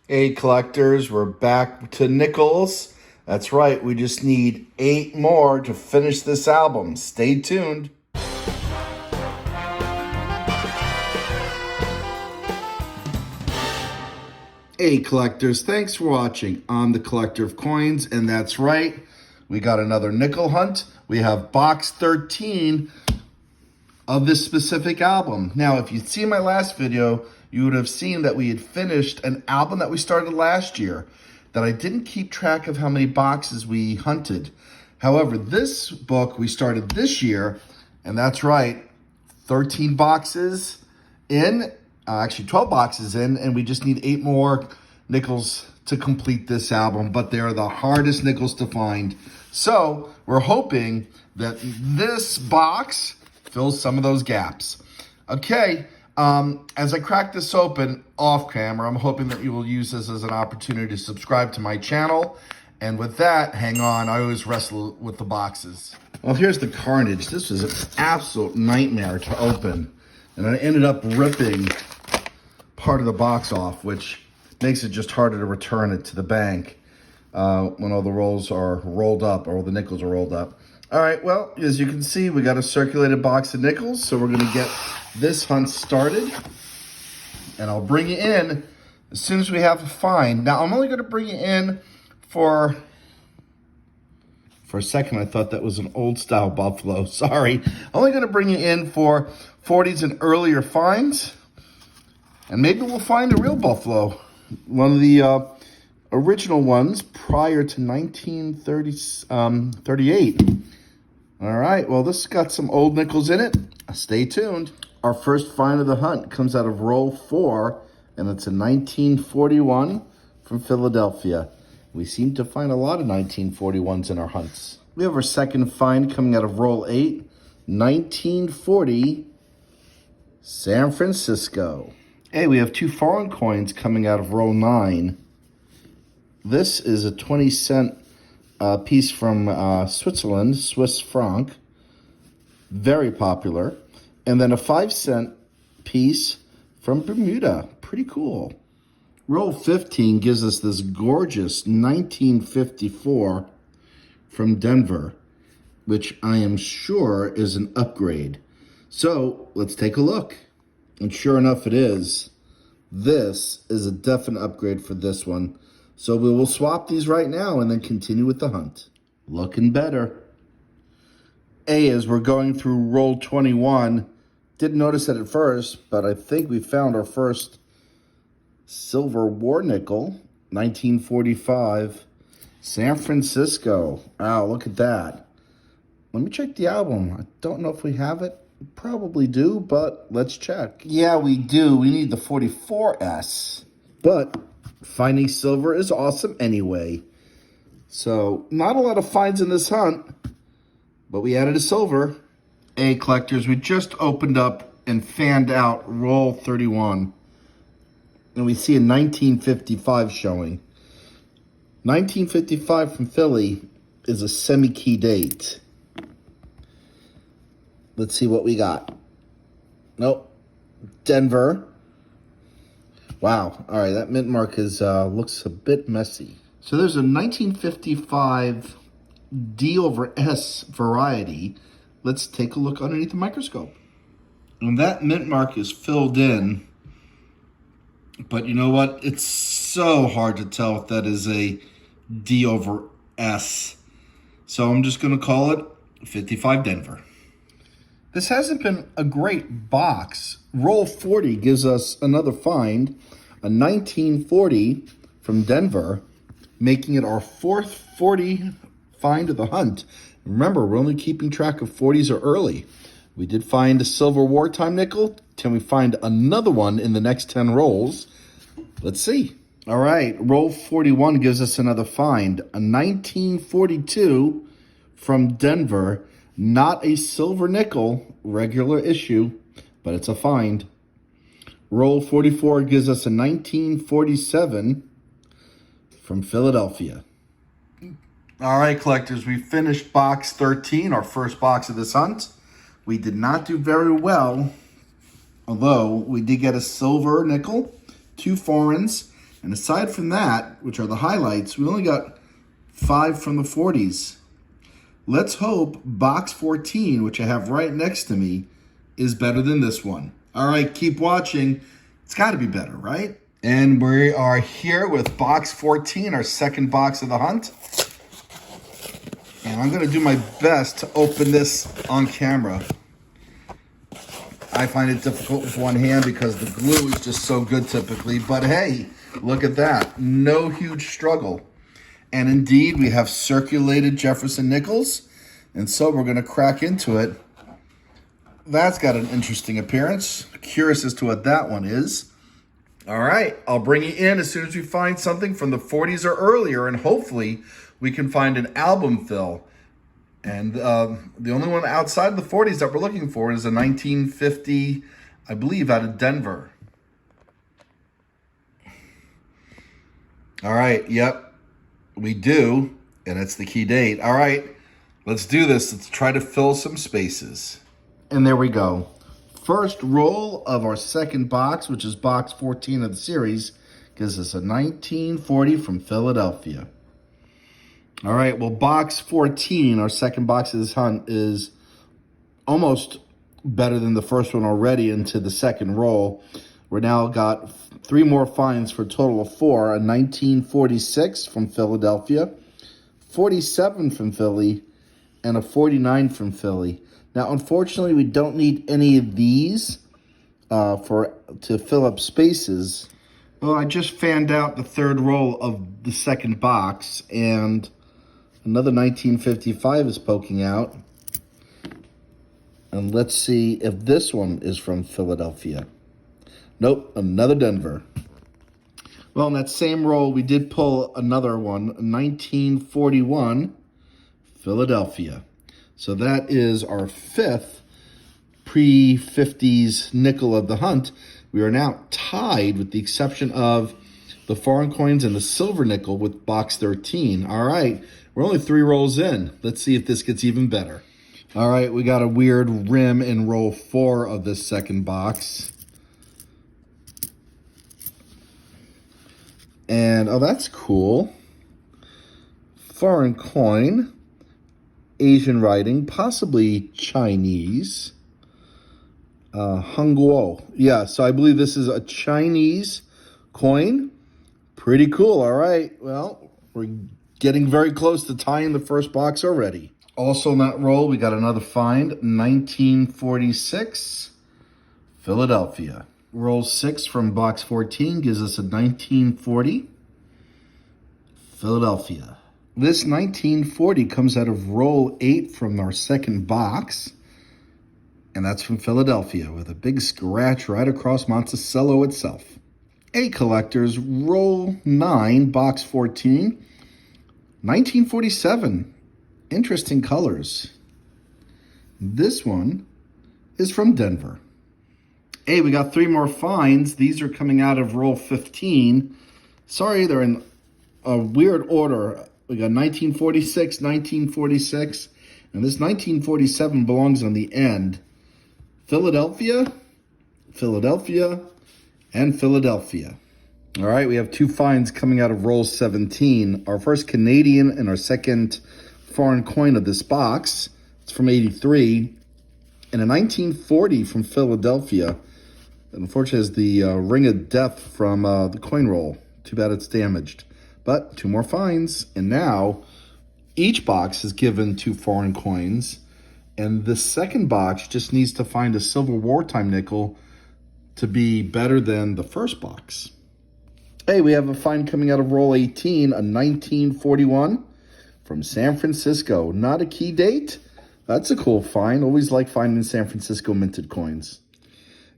Hey collectors, we're back to nickels. That's right, we just need 8 more to finish this album. Stay tuned. Hey collectors, thanks for watching. I'm the Collector of Coins, and that's right, we got another nickel hunt. We have box 13 of this specific album. Now, if you'd seen my last video, you would have seen that we had finished an album that we started last year, that I didn't keep track of how many boxes we hunted. However, this book we started this year, and that's right, 13 boxes in, actually 12 boxes in, and we just need 8 more nickels to complete this album, but they're the hardest nickels to find. So we're hoping that this box fills some of those gaps. Okay, as I crack this open off camera, I'm hoping that you will use this as an opportunity to subscribe to my channel. And with that, hang on, I always wrestle with the boxes. Well, here's the carnage. This was an absolute nightmare to open. And I ended up ripping part of the box off, which makes it just harder to return it to the bank when all the rolls are rolled up, or all the nickels are rolled up. All right, well, as you can see, we got a circulated box of nickels, so we're gonna get this hunt started, and I'll bring you in as soon as we have a find. Now, I'm only gonna bring you in for a second, I thought that was an old style buffalo, sorry. Only gonna bring you in for 40s and earlier finds, and maybe we'll find a real buffalo. One of the original ones prior to 1938. All right, well, this got some old nickels in it. Stay tuned. Our first find of the hunt comes out of roll 4, and it's a 1941 from Philadelphia. We seem to find a lot of 1941s in our hunts. We have our second find coming out of roll 8, 1940, San Francisco. Hey, we have 2 foreign coins coming out of roll 9. This is a 20-cent piece from Switzerland, Swiss franc, very popular. And then a 5-cent piece from Bermuda, pretty cool. Roll 15 gives us this gorgeous 1954 from Denver, which I am sure is an upgrade. So let's take a look. And sure enough, it is. This is a definite upgrade for this one. So we will swap these right now and then continue with the hunt. Looking better. Hey, as we're going through roll 21, didn't notice it at first, but I think we found our first silver war nickel, 1945, San Francisco. Wow, look at that. Let me check the album. I don't know if we have it. We probably do, but let's check. Yeah, we do. We need the 44S. But finding silver is awesome anyway. So, not a lot of finds in this hunt, but we added a silver. Hey, collectors, we just opened up and fanned out roll 31. And we see a 1955 showing. 1955 from Philly is a semi-key date. Let's see what we got. Nope. Denver. Wow. All right, that mint mark is looks a bit messy. So there's a 1955 D over S variety. Let's take a look underneath the microscope. And that mint mark is filled in. But you know what? It's so hard to tell if that is a D over S. So I'm just going to call it 55 Denver. This hasn't been a great box. Roll 40 gives us another find, a 1940 from Denver, making it our 4th 40 find of the hunt. Remember, we're only keeping track of 40s or early. We did find a silver wartime nickel. Can we find another one in the next 10 rolls? Let's see. All right, roll 41 gives us another find, a 1942 from Denver. Not a silver nickel, regular issue, but it's a find. Roll 44 gives us a 1947 from Philadelphia. All right, collectors, we finished box 13, our first box of this hunt. We did not do very well, although we did get a silver nickel, 2 foreigns, And aside from that, which are the highlights, we only got 5 from the 40s. Let's hope box 14, which I have right next to me, is better than this one. All right, keep watching. It's got to be better, right? And we are here with box 14, our second box of the hunt. And I'm going to do my best to open this on camera. I find it difficult with one hand because the glue is just so good typically. But hey, look at that. No huge struggle. And indeed, we have circulated Jefferson nickels. And so we're going to crack into it. That's got an interesting appearance. Curious as to what that one is. All right, I'll bring you in as soon as we find something from the 40s or earlier, and hopefully we can find an album fill. And the only one outside of the 40s that we're looking for is a 1950, I believe, out of Denver. All right, yep, we do, and it's the key date. All right, let's do this. Let's try to fill some spaces. And there we go. First roll of our second box, which is box 14 of the series, gives us a 1940 from Philadelphia. All right, well, box 14, our second box of this hunt, is almost better than the first one already into the second roll. We're now got 3 more finds for a total of 4. A 1946 from Philadelphia, 47 from Philly, and a 49 from Philly. Now, unfortunately, we don't need any of these to fill up spaces. Well, I just fanned out the third roll of the second box, and another 1955 is poking out. And let's see if this one is from Philadelphia. Nope, another Denver. Well, in that same roll, we did pull another one, 1941, Philadelphia. So that is our 5th pre-50s nickel of the hunt. We are now tied with the exception of the foreign coins and the silver nickel with box 13. All right, we're only 3 rolls in. Let's see if this gets even better. All right, we got a weird rim in roll 4 of this second box. And, oh, that's cool. Foreign coin. Asian writing, possibly Chinese. Hongguo. Yeah, so I believe this is a Chinese coin. Pretty cool. All right. Well, we're getting very close to tying the first box already. Also in that roll, we got another find, 1946, Philadelphia. Roll 6 from box 14 gives us a 1940, Philadelphia. This 1940 comes out of roll 8 from our second box, and that's from Philadelphia with a big scratch right across Monticello itself. A collectors, roll 9, box 14, 1947. Interesting colors. This one is from Denver. Hey, we got 3 more finds. These are coming out of roll 15. Sorry, they're in a weird order. We got 1946, 1946, and this 1947 belongs on the end. Philadelphia, Philadelphia, and Philadelphia. All right, we have 2 finds coming out of roll 17. Our first Canadian and our second foreign coin of this box. It's from 83. And a 1940 from Philadelphia. Unfortunately, it's the ring of death from the coin roll. Too bad it's damaged. But 2 more finds, and now each box is given 2 foreign coins, and the second box just needs to find a Civil Wartime nickel to be better than the first box. Hey, we have a find coming out of roll 18, a 1941 from San Francisco. Not a key date. That's a cool find. Always like finding San Francisco minted coins.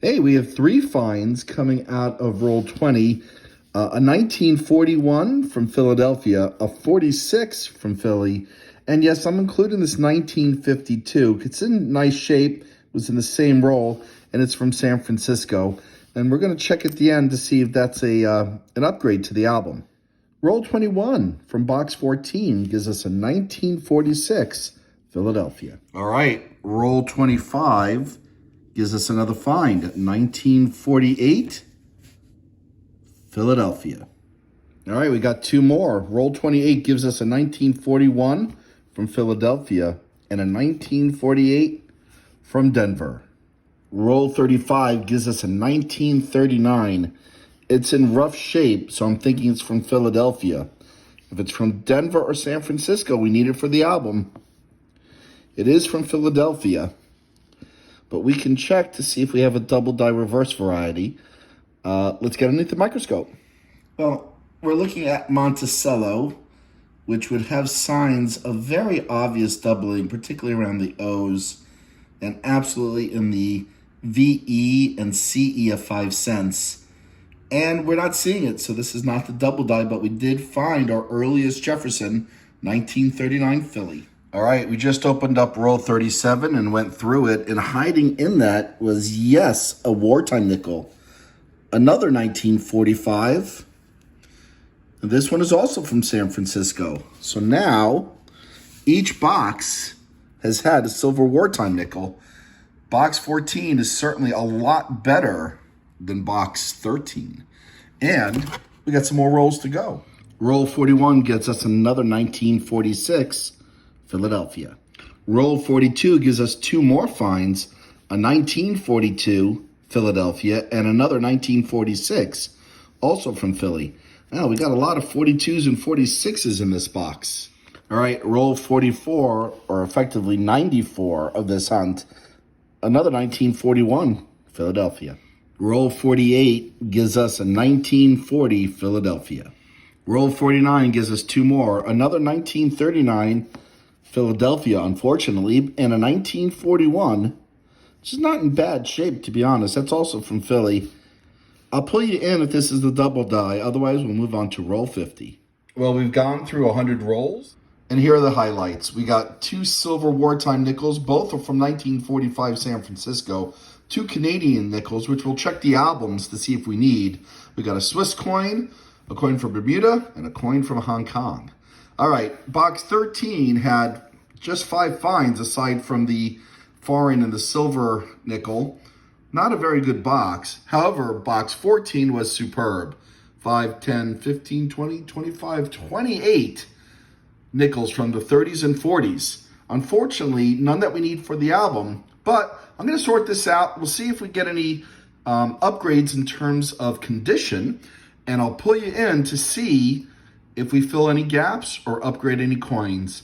Hey, we have 3 finds coming out of roll 20. A 1941 from Philadelphia, a 46 from Philly, and yes, I'm including this 1952. It's in nice shape, it was in the same roll, and it's from San Francisco. And we're going to check at the end to see if that's an upgrade to the album. Roll 21 from box 14 gives us a 1946 Philadelphia. All right, roll 25 gives us another find, 1948 Philadelphia. All right, we got two more. Roll 28 gives us a 1941 from Philadelphia and a 1948 from Denver. Roll 35 gives us a 1939. It's in rough shape, so I'm thinking it's from Philadelphia. If it's from Denver or San Francisco, we need it for the album. It is from Philadelphia, but we can check to see if we have a double die reverse variety. Let's get underneath the microscope. Well, we're looking at Monticello, which would have signs of very obvious doubling, particularly around the O's, and absolutely in the VE and CE of 5 cents. And we're not seeing it, so this is not the double die, but we did find our earliest Jefferson, 1939 Philly. All right, we just opened up roll 37 and went through it, and hiding in that was, yes, a wartime nickel. Another 1945. And this one is also from San Francisco. So now, each box has had a silver wartime nickel. Box 14 is certainly a lot better than box 13. And we got some more rolls to go. Roll 41 gets us another 1946 Philadelphia. Roll 42 gives us two more finds, a 1942 Philadelphia and another 1946, also from Philly. Now we got a lot of 42s and 46s in this box. All right, roll 44, or effectively 94 of this hunt, another 1941 Philadelphia. Roll 48 gives us a 1940 Philadelphia. Roll 49 gives us two more, another 1939 Philadelphia, unfortunately, and a 1941, which is not in bad shape, to be honest. That's also from Philly. I'll pull you in if this is the double die. Otherwise, we'll move on to roll 50. Well, we've gone through 100 rolls, and here are the highlights. We got two silver wartime nickels. Both are from 1945 San Francisco. Two Canadian nickels, which we'll check the albums to see if we need. We got a Swiss coin, a coin from Bermuda, and a coin from Hong Kong. All right, box 13 had just 5 finds aside from the foreign and the silver nickel. Not a very good box. However, box 14 was superb. 5, 10, 15, 20, 25, 28 nickels from the 30s and 40s. Unfortunately, none that we need for the album, but I'm going to sort this out. We'll see if we get any upgrades in terms of condition, and I'll pull you in to see if we fill any gaps or upgrade any coins.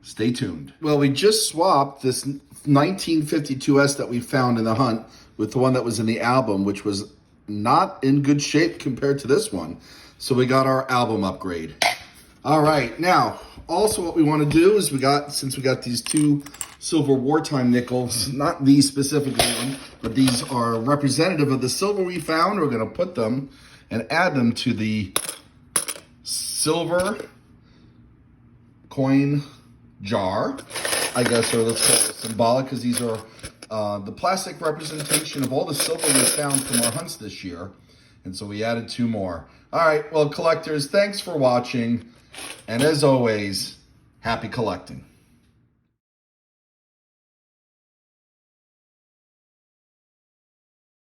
Stay tuned. Well, we just swapped this 1952S that we found in the hunt with the one that was in the album, which was not in good shape compared to this one. So we got our album upgrade. All right, now, also what we want to do is since we got these two silver wartime nickels, not these specifically, but these are representative of the silver we found. We're going to put them and add them to the silver coin jar, I guess, or let's call it symbolic, because these are the plastic representation of all the silver we found from our hunts this year. And so we added 2 more. All right, well, collectors, thanks for watching. And as always, happy collecting.